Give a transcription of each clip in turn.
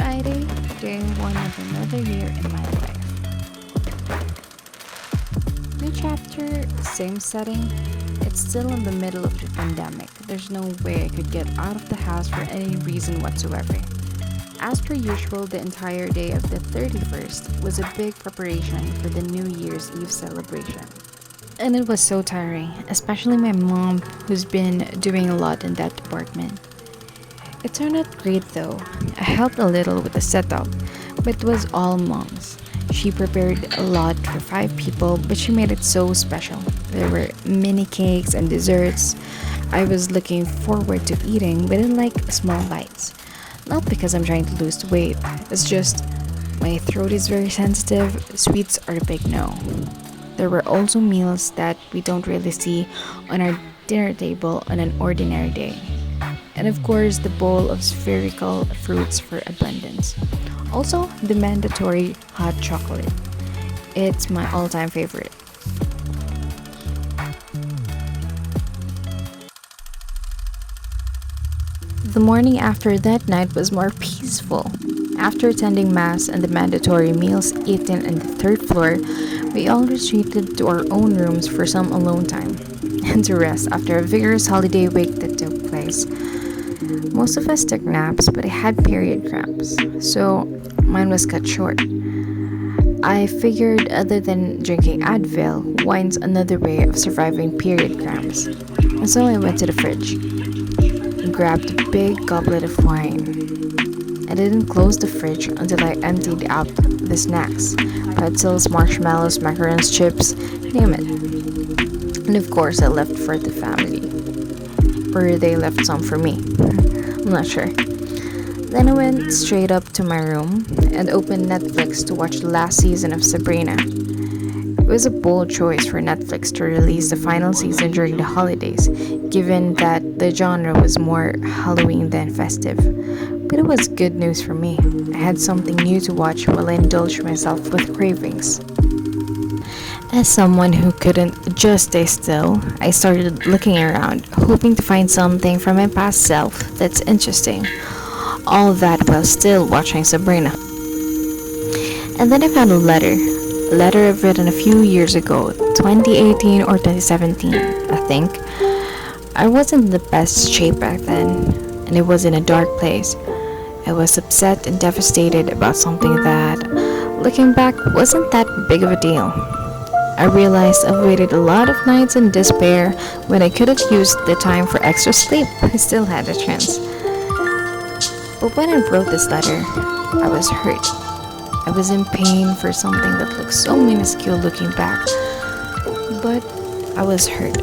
Friday, day one of another year in my life. New chapter, same setting. It's still in the middle of the pandemic. There's no way I could get out of the house for any reason whatsoever. As per usual, the entire day of the 31st was a big preparation for the New Year's Eve celebration. And it was so tiring, especially my mom, who's been doing a lot in that department. It turned out great though. I helped a little with the setup, but it was all mom's. She prepared a lot for 5 people, but she made it so special. There were mini cakes and desserts. I was looking forward to eating, but in like small bites. Not because I'm trying to lose weight, it's just my throat is very sensitive, sweets are a big no. There were also meals that we don't really see on our dinner table on an ordinary day. And of course, the bowl of spherical fruits for abundance. Also, the mandatory hot chocolate. It's my all time favorite. The morning after that night was more peaceful. After attending Mass and the mandatory meals eaten on the third floor, we all retreated to our own rooms for some alone time and to rest after a vigorous holiday week that took place. Most of us took naps, but I had period cramps, so mine was cut short. I figured other than drinking Advil, wine's another way of surviving period cramps. And so I went to the fridge and grabbed a big goblet of wine. I didn't close the fridge until I emptied out the snacks: pretzels, marshmallows, macarons, chips, name it. And of course, I left for the family. Or they left some for me. I'm not sure. Then I went straight up to my room and opened Netflix to watch the last season of Sabrina. It was a bold choice for Netflix to release the final season during the holidays, given that the genre was more Halloween than festive. But it was good news for me. I had something new to watch while I indulged myself with cravings. As someone who couldn't just stay still, I started looking around, hoping to find something from my past self that's interesting. All that while still watching Sabrina. And then I found a letter I've written a few years ago, 2018 or 2017, I think. I wasn't in the best shape back then, and it was in a dark place. I was upset and devastated about something that, looking back, wasn't that big of a deal. I realized I've waited a lot of nights in despair when I could have used the time for extra sleep. I still had a chance. But when I wrote this letter, I was hurt. I was in pain for something that looked so minuscule looking back. But I was hurt.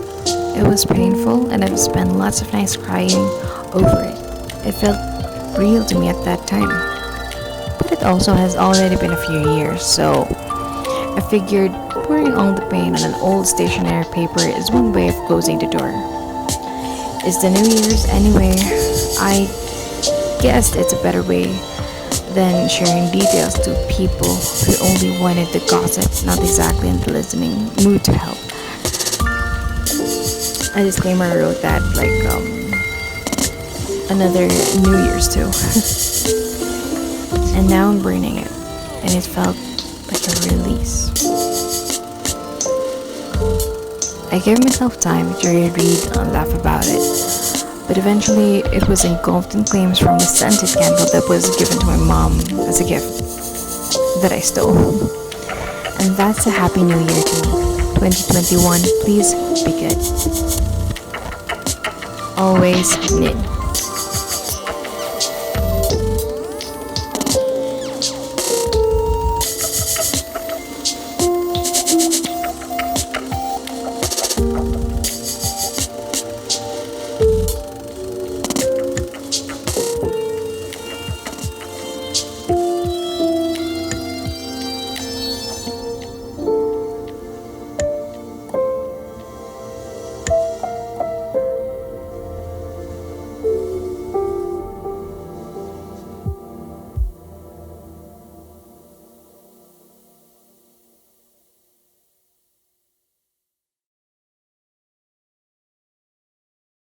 It was painful, and I've spent lots of nights crying over it. It felt real to me at that time. But it also has already been a few years, so I figured pouring all the pain on an old stationery paper is one way of closing the door. It's the New Year's anyway. I guess it's a better way than sharing details to people who only wanted the gossip, not exactly in the listening mood to help. A disclaimer wrote that another New Year's too. And now I'm burning it, and it felt like a release. I gave myself time to reread and laugh about it, but eventually it was engulfed in claims from a scented candle that was given to my mom as a gift that I stole. And that's a happy new year to me. 2021, please be good. Always, Nin.